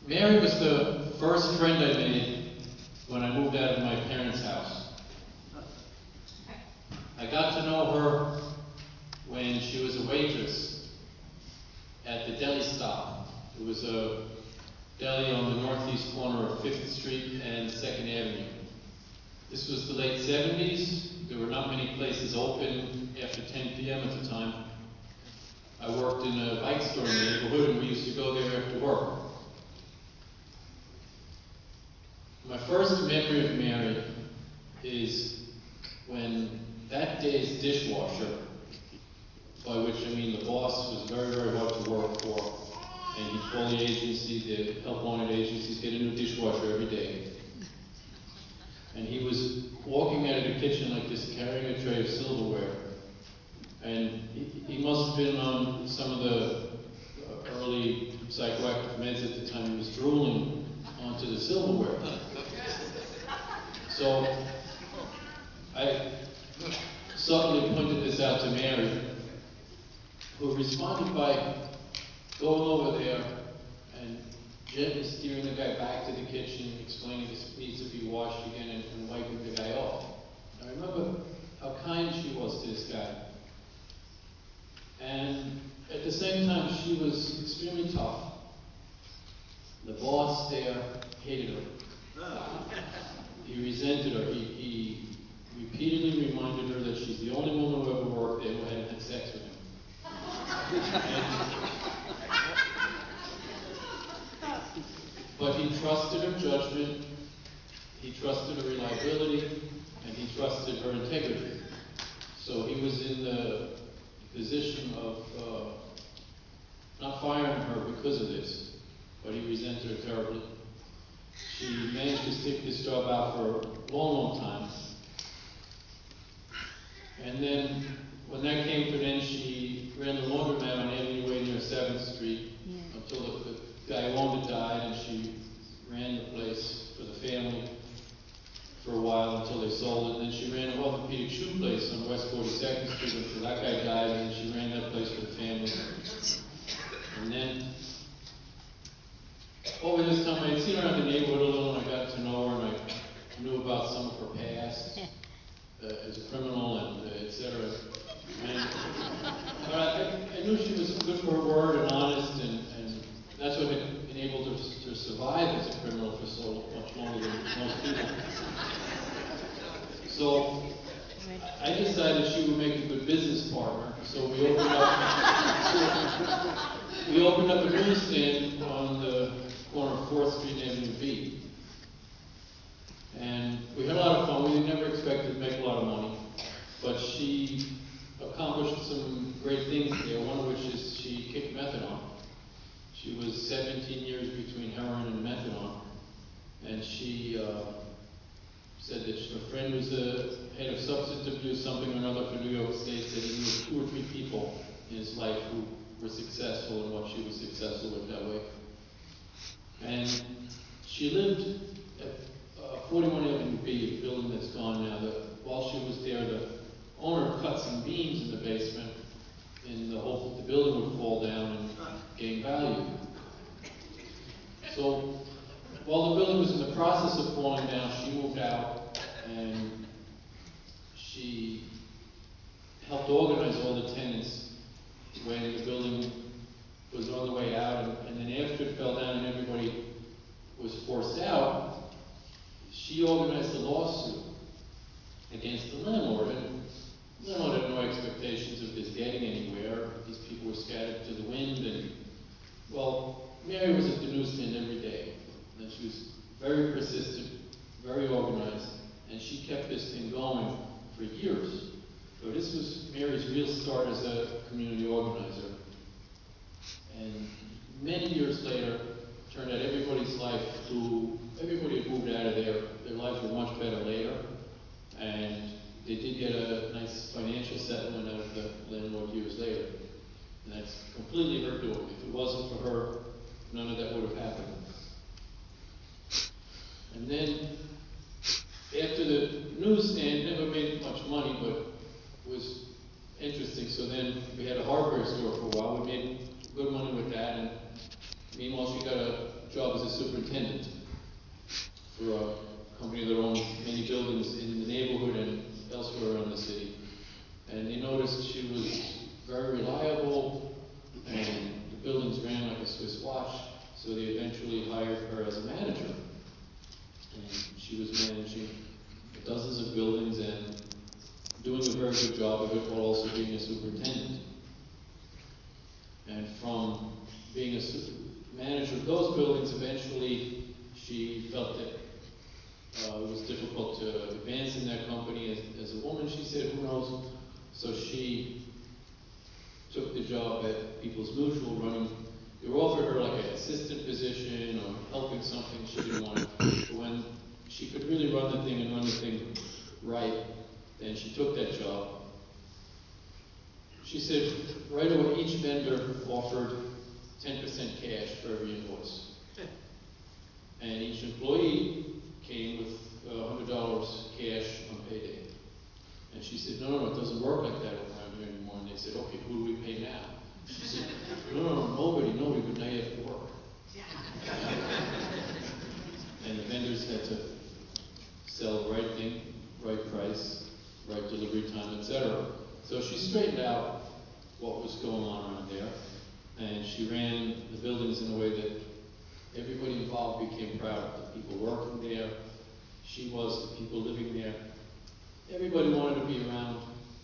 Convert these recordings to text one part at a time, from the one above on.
Mary was the first friend I made when I moved out of my parents' house. I got to know her when she was a waitress at the deli stop. It was a deli on the northeast corner of 5th Street and 2nd Avenue. This was the late 70s. There were not many places open after 10 p.m. at the time. I worked in a bike store in the neighborhood, and we used to go there after work. My first memory of Mary is when that day's dishwasher, by which I mean the boss was very, very hard to work for, and he'd call the agency, the help-wanted agencies, get a new dishwasher every day. And he was walking out of the kitchen like this, carrying a tray of silverware. And he must have been on some of the early psychoactive meds at the time. He was drooling onto the silverware. So I subtly pointed this out to Mary, who responded by going over there and gently steering the guy back to the kitchen, explaining this needs to be washed again, and wiping the guy off. I remember how kind she was to this guy. And at the same time, she was extremely tough. The boss there hated her. He resented her. He repeatedly reminded her that she's the only woman who ever worked there who hadn't had sex with him. But he trusted her judgment, he trusted her reliability, and he trusted her integrity. So he was in the position of not firing her because of this, but he resented her terribly. She managed to stick this job out for a long, long time. And then, when that came to an end, she ran the laundromat on Avenue Way near 7th Street until the guy who owned it died, and she ran the place for the family for a while until they sold it. And then she ran an orthopedic shoe place on West 42nd Street until that guy died, and then she ran that place for the family. And then, over this time, I had seen her around the neighborhood a little, and I got to know her, and I knew about some of her past as a criminal, and et cetera. And I knew she was good for her word and honest, and that's what had enabled her to survive as a criminal for so much longer than most people. So I decided she would make a good business partner. So we opened up a newsstand on the corner of 4th Street and Avenue B. And we had a lot of fun. We never expected to make a lot of money, but she accomplished some great things there, one of which is she kicked methadone. She was 17 years between heroin and methadone, and she said that her friend was the head of substance abuse, something or another for New York State, that he knew 2 or 3 people in his life who were successful in what she was successful with that way. And she lived at 41 Avenue B, a building that's gone now. While she was there, the owner cut some beams in the basement in the hope that the building would fall down and gain value. So while the building was in the process of falling down, she moved out, and she helped organize all the tenants when the building was on the way out, and then after it fell down and everybody was forced out, she organized a lawsuit against the landlord, and the landlord had no expectations of this getting anywhere. These people were scattered to the wind, and, well, Mary was at the newsstand every day, and she was very persistent, very organized, and she kept this thing going for years. So this was Mary's real start as a community organizer. And many years later, it turned out everybody's life everybody had moved out of there. Their lives were much better later, and they did get a nice financial settlement out of the landlord years later. And that's completely her doing. If it wasn't for her, none of that would have happened. And then, after the newsstand, never made much money, but was interesting. So then we had a hardware store for a while. We made good money with that, and meanwhile she got a job as a superintendent for a company that owns many buildings in the neighborhood and elsewhere around the city. And they noticed she was very reliable, and the buildings ran like a Swiss watch, so they eventually hired her as a manager. And she was managing dozens of buildings and doing a very good job of it while also being a superintendent. And from being a manager of those buildings, eventually she felt that it was difficult to advance in that company as a woman. She said, who knows? So she took the job at People's Mutual running. They offered her like an assistant position or helping something she didn't want. But when she could really run the thing and run the thing right, then she took that job. She said right away each vendor offered 10% cash for every invoice. And each employee came with $100 cash on payday. And she said, no, it doesn't work like that around here anymore. And they said, okay, who do we pay now? She said, no, nobody, but now you have to work. And the vendors had to sell the right thing, right price, right delivery time, etc. So she straightened out what was going on around there, and she ran the buildings in a way that everybody involved became proud of. The people working there, she was, the people living there. Everybody wanted to be around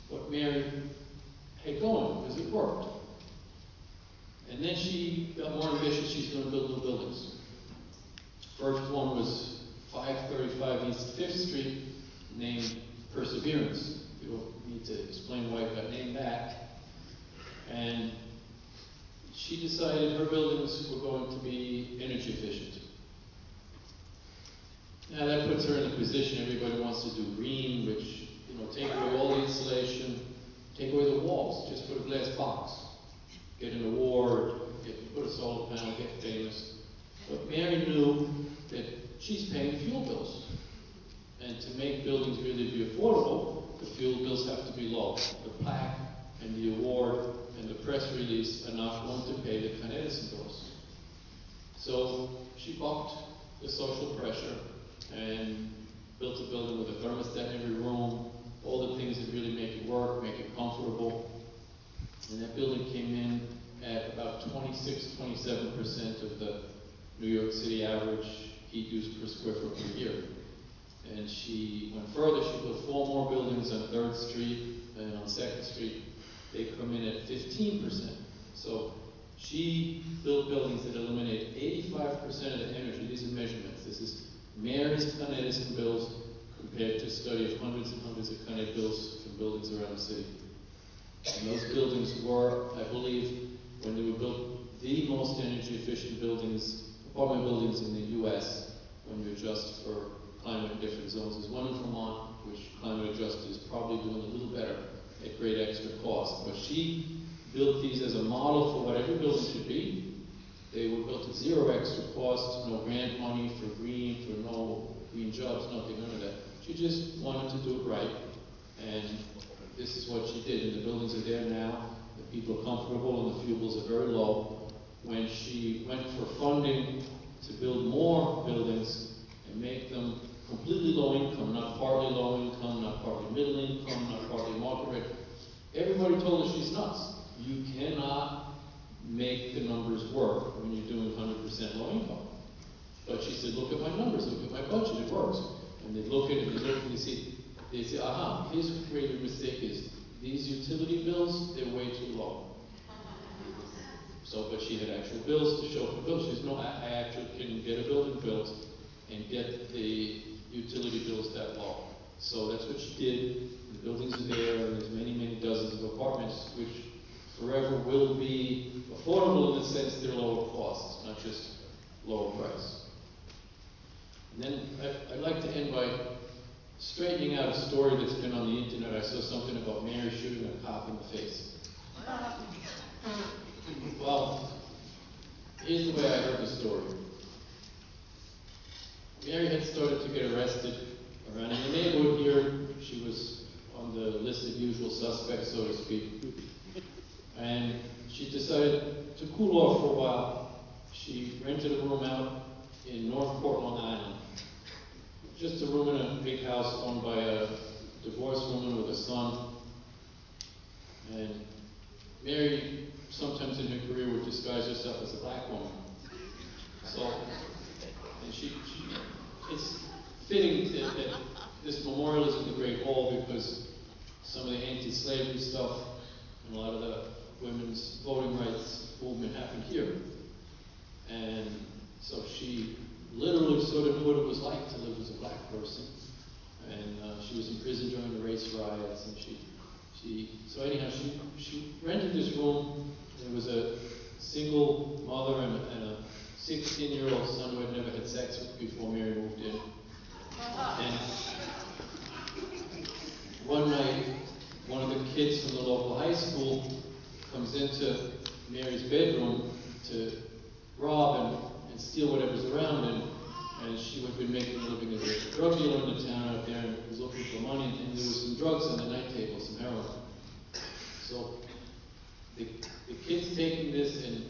what Mary had going, because it worked. And then she got more ambitious. She's going to build new buildings. First one was 535 East 5th Street, named Perseverance. You don't need to explain why it got named that. And she decided her buildings were going to be energy efficient. Now that puts her in a position, everybody wants to do green, which, take away all the insulation, take away the walls, just put a glass box. Get an award, put a solar panel, get famous. But Mary knew that she's paying fuel bills. And to make buildings really be affordable, the fuel bills have to be low. The plaque and the award and the press release are not going to pay the Con Edison bills. So she bucked the social pressure and built a building with a thermostat in every room, all the things that really make it work, make it comfortable. And that building came in at about 26-27% of the New York City average heat use per square foot per year. And she went further. She built 4 more buildings on 3rd Street and on 2nd Street. They come in at 15%. So she built buildings that eliminate 85% of the energy. These are measurements. This is Mary's Con Edison bills compared to a study of hundreds and hundreds of Con Ed bills from buildings around the city. And those buildings were, I believe, when they were built, the most energy efficient buildings, apartment buildings in the U.S. when you adjust for climate in different zones. There's one in Vermont, which climate adjusted is probably doing a little better at great extra cost. But she built these as a model for what every building should be. They were built at 0 extra cost, no grant money for green, for no green jobs, nothing, none of that. She just wanted to do it right, and this is what she did. And the buildings are there now. The people are comfortable, and the fuel bills are very low. When she went for funding to build more buildings and make them completely low income, not partly low income, not partly middle income, not partly market rate, everybody told her she's nuts. You cannot make the numbers work when you're doing 100% low income. But she said, look at my numbers, look at my budget, it works. And they look at it, and they say, aha, here's where your mistake is. These utility bills, they're way too low. So, but she had actual bills to show for bills. She says, no, I actually can get a building built and get the utility bills that low. So that's what she did. The buildings are there, and there's many, many dozens of apartments, which forever will be affordable in the sense they're lower cost, not just lower price. And then I'd like to end by straightening out a story that's been on the internet. I saw something about Mary shooting a cop in the face. Well, here's the way I heard the story. Mary had started to get arrested around in the neighborhood here. She was on the list of usual suspects, so to speak. And she decided to cool off for a while. She rented a room out in Northport, Long Island. Just a room in a big house owned by a divorced woman with a son. And Mary, sometimes in her career, would disguise herself as a black woman. So, and it's fitting that this memorial is in the Great Hall because some of the anti-slavery stuff and a lot of the women's voting rights movement happened here. And so she literally sort of knew what it was like to live as a black person. And she was in prison during the race riots, and so anyhow, she rented this room. There was a single mother and a 16-year-old son who had never had sex before Mary moved in. And one night, one of the kids from the local high school comes into Mary's bedroom to rob and steal whatever's around him. And she had been making a living as a drug dealer in the town out there and was looking for money, and there was some drugs on the night table, some heroin. So the kid's taking this, and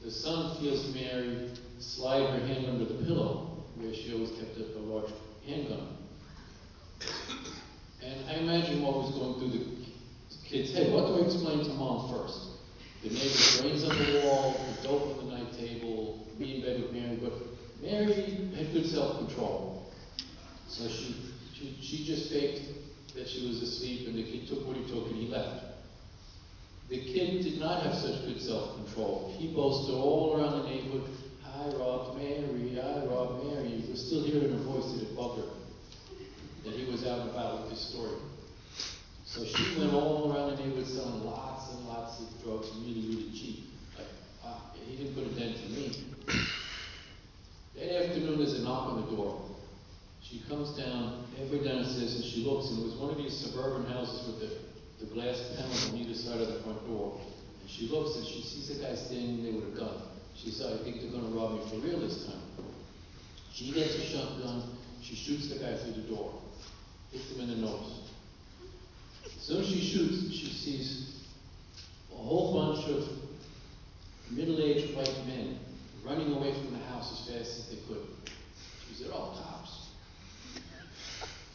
the son feels Mary slide her hand under the pillow, where she always kept a large handgun. And I imagine what was going through the kid's head. What do I explain to mom first? The neighbor's brains on the wall, the dope on the night table, me in bed with Mary, but Mary had good self-control. So she just faked that she was asleep, and the kid took what he took and he left. The kid did not have such good self-control. He boasted all around the neighborhood, I robbed Mary, I robbed Mary. You could still hear it in her voice that it bugged her, that he was out and about with this story. So she went all around the neighborhood selling lots and lots of drugs, really, really cheap. Like, he didn't put a dent in me. That afternoon, there's a knock on the door. She comes down, halfway down the stairs, and she looks, and it was one of these suburban houses with the glass panels on either side of the front door. And she looks, and she sees the guy standing there with a gun. She said, I think they're going to rob me for real this time. She gets a shotgun, she shoots the guy through the door, hits him in the nose. As soon as she shoots, she sees a whole bunch of middle-aged white men running away from the house as fast as they could. She said, oh, cops.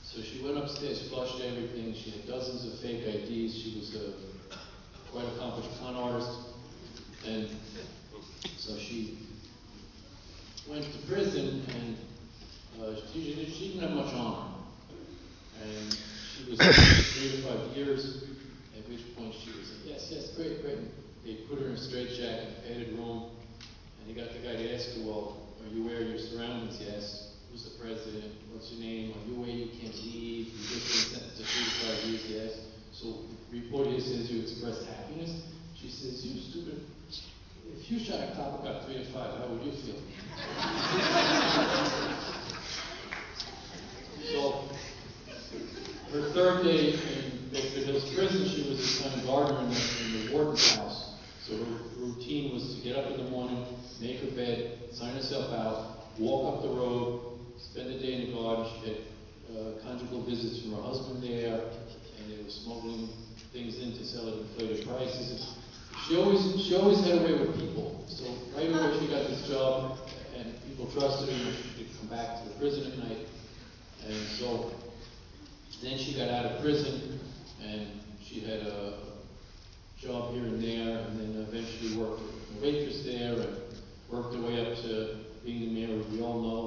So she went upstairs, flushed everything. She had dozens of fake IDs. She was a quite accomplished con artist. And so she went to prison, and she didn't have much on her. And she was 3 to 5 years, at which point she was like, yes, great. And they put her in a straitjacket, padded room, and they got the guy to ask her, well, are you aware of your surroundings? Yes. Who's the president? What's your name? Are you aware you can't leave? You just been sentenced to 3 to 5 years? Yes. So the report here says you expressed happiness. She says, you stupid. If you shot a cop about 3 to 5, how would you feel? So her third day in Gifford Hills prison, she was a kind of gardener in the warden's house. So her routine was to get up in the morning, make her bed, sign herself out, walk up the road, spend the day in the garden. She had conjugal visits from her husband there, and they were smuggling things in to sell at inflated prices. She always had a way with people. So right away she got this job, and people trusted her, and she could come back to the prison at night. And so then she got out of prison, and she had a job here and there, and then eventually worked as a waitress there, and worked her way up to being the mayor, we all know.